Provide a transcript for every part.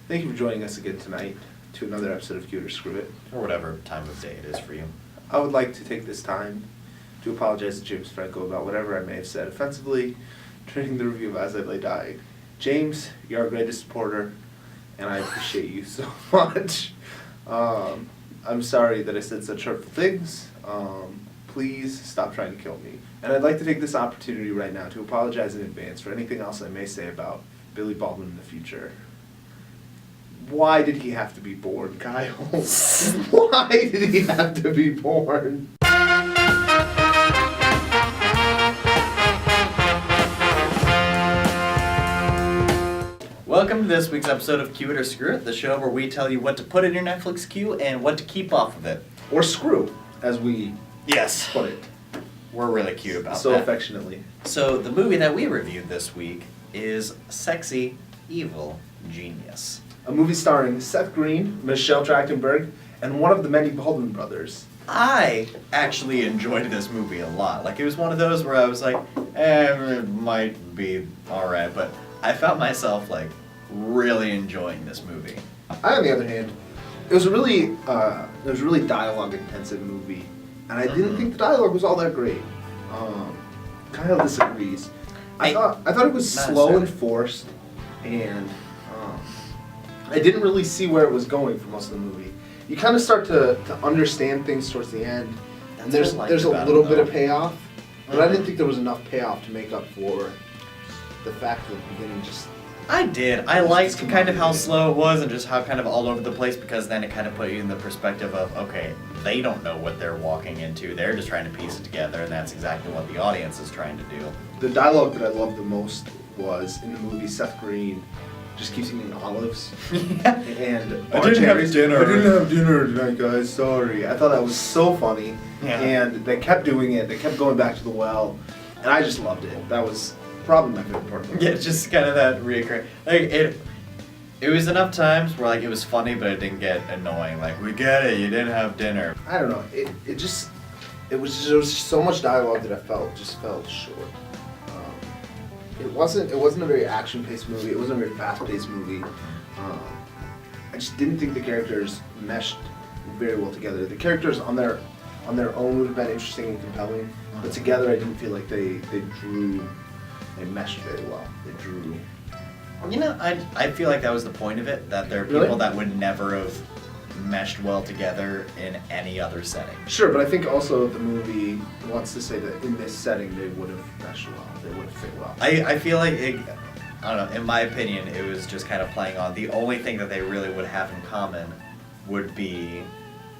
Thank you for joining us again tonight to another episode of Cue or Screw It. Or whatever time of day it is for you. I would like to take this time to apologize to James Franco about whatever I may have said offensively during the review of As I Lay Dying. James, you're our greatest supporter, and I appreciate you so much. I'm sorry that I said such hurtful things. Please stop trying to kill me. And I'd like to take this opportunity right now to apologize in advance for anything else I may say about Billy Baldwin in the future. Why did he have to be born, Kyle? Why did he have to be born? Welcome to this week's episode of Cue It or Screw It, the show where we tell you what to put in your Netflix queue and what to keep off of it. Or screw, as we put it. We're really cute about so that. Affectionately. So the movie that we reviewed this week is Sexy Evil Genius. A movie starring Seth Green, Michelle Trachtenberg, and one of the many Baldwin brothers. I actually enjoyed this movie a lot. Like, it was one of those where I was like, it might be alright, but I found myself, like, really enjoying this movie. I, on the other hand, it was a really dialogue-intensive movie, and I didn't think the dialogue was all that great. Kyle disagrees. I thought it was slow and forced, and I didn't really see where it was going for most of the movie. You kind of start to understand things towards the end, and there's a little bit of payoff, but I didn't think there was enough payoff to make up for the fact that the beginning just... I did. I liked kind of how slow it was and just how kind of all over the place, because then it kind of put you in the perspective of, okay, they don't know what they're walking into. They're just trying to piece it together, and that's exactly what the audience is trying to do. The dialogue that I loved the most was in the movie Seth Green just keeps eating olives. And I didn't have dinner. I didn't have dinner tonight, guys. Sorry. I thought that was so funny. Yeah. And they kept doing it. They kept going back to the well. And I just loved it. That was probably my favorite part of the movie. Yeah, just kind of that reoccurring. Like, it was enough times where, like, it was funny, but it didn't get annoying. Like, we get it, you didn't have dinner. I don't know. There was so much dialogue that I felt short. It wasn't a very action-paced movie. It wasn't a very fast-paced movie. I just didn't think the characters meshed very well together. The characters on their own would have been interesting and compelling, but together I didn't feel like they meshed very well. They drew. You know, I feel like that was the point of it, that there are people that would never have meshed well together in any other setting. Sure, but I think also the movie wants to say that in this setting they would have meshed well. They would have fit well. I feel like, I don't know, in my opinion, it was just kind of playing on the only thing that they really would have in common would be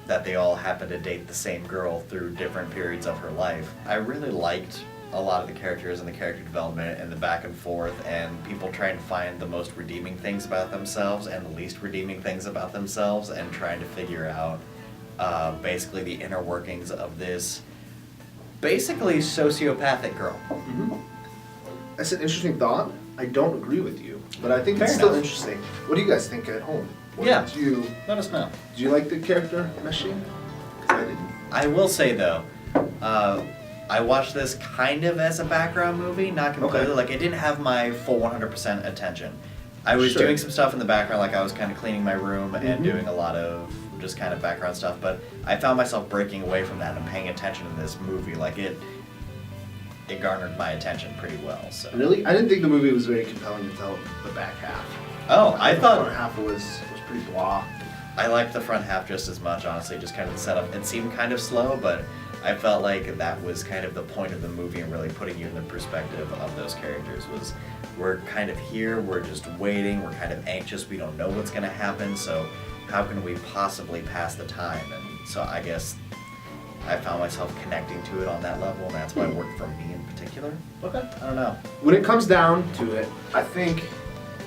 that they all happen to date the same girl through different periods of her life. I really liked a lot of the characters and the character development and the back and forth and people trying to find the most redeeming things about themselves and the least redeeming things about themselves and trying to figure out basically the inner workings of this basically sociopathic girl. Mm-hmm. That's an interesting thought. I don't agree with you, but I think Fair it's still enough. interesting. What do you guys think at home? Let us know. Do you like the character meshing? 'Cause I didn't. I will say though, I watched this kind of as a background movie, not completely. Okay. Like, it didn't have my full 100% attention. I was doing some stuff in the background, like I was kind of cleaning my room and doing a lot of just kind of background stuff, but I found myself breaking away from that and paying attention to this movie. Like, it garnered my attention pretty well. So. Really? I didn't think the movie was very compelling until the back half. Oh, I thought the front half was pretty blah. I liked the front half just as much, honestly, just kind of the setup. It seemed kind of slow, but I felt like that was kind of the point of the movie and really putting you in the perspective of those characters was we're kind of here, we're just waiting, we're kind of anxious, we don't know what's going to happen, so how can we possibly pass the time? And so I guess I found myself connecting to it on that level, and that's why it worked for me in particular. Okay, I don't know. When it comes down to it, I think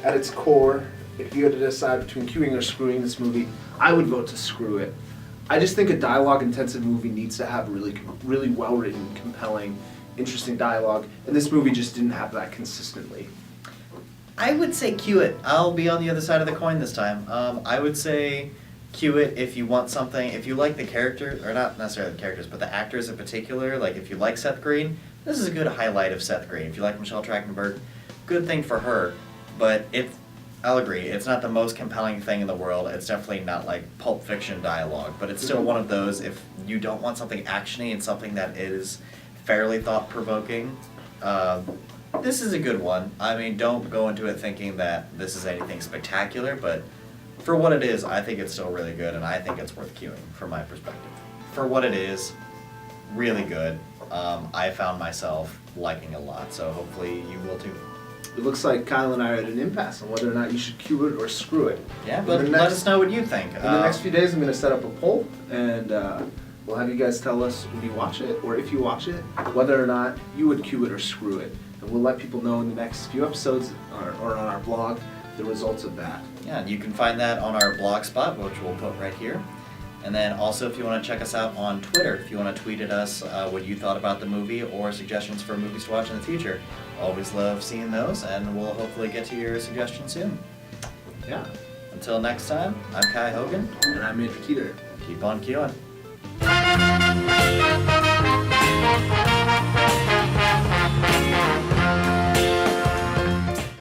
at its core, if you had to decide between queuing or screwing this movie, I would vote to screw it. I just think a dialogue-intensive movie needs to have really well-written, compelling, interesting dialogue, and this movie just didn't have that consistently. I would say cue it. I'll be on the other side of the coin this time. I would say cue it if you want something, if you like the characters, or not necessarily the characters, but the actors in particular. Like, if you like Seth Green, this is a good highlight of Seth Green. If you like Michelle Trachtenberg, good thing for her. But if I'll agree. It's not the most compelling thing in the world. It's definitely not like Pulp Fiction dialogue, but it's still one of those, if you don't want something actiony and something that is fairly thought-provoking, this is a good one. I mean, don't go into it thinking that this is anything spectacular, but for what it is, I think it's still really good, and I think it's worth queuing from my perspective. For what it is, really good. I found myself liking it a lot, so hopefully you will too. It looks like Kyle and I are at an impasse on whether or not you should cue it or screw it. Yeah, but let us know what you think. In the next few days, I'm going to set up a poll, and we'll have you guys tell us when you watch it, or if you watch it, whether or not you would cue it or screw it. And we'll let people know in the next few episodes or on our blog the results of that. Yeah, and you can find that on our blog spot, which we'll put right here. And then also, if you want to check us out on Twitter, if you want to tweet at us what you thought about the movie or suggestions for movies to watch in the future. Always love seeing those, and we'll hopefully get to your suggestions soon. Yeah. Until next time, I'm Kai Hogan. And I'm Andrew Keeter. Keep on queuing.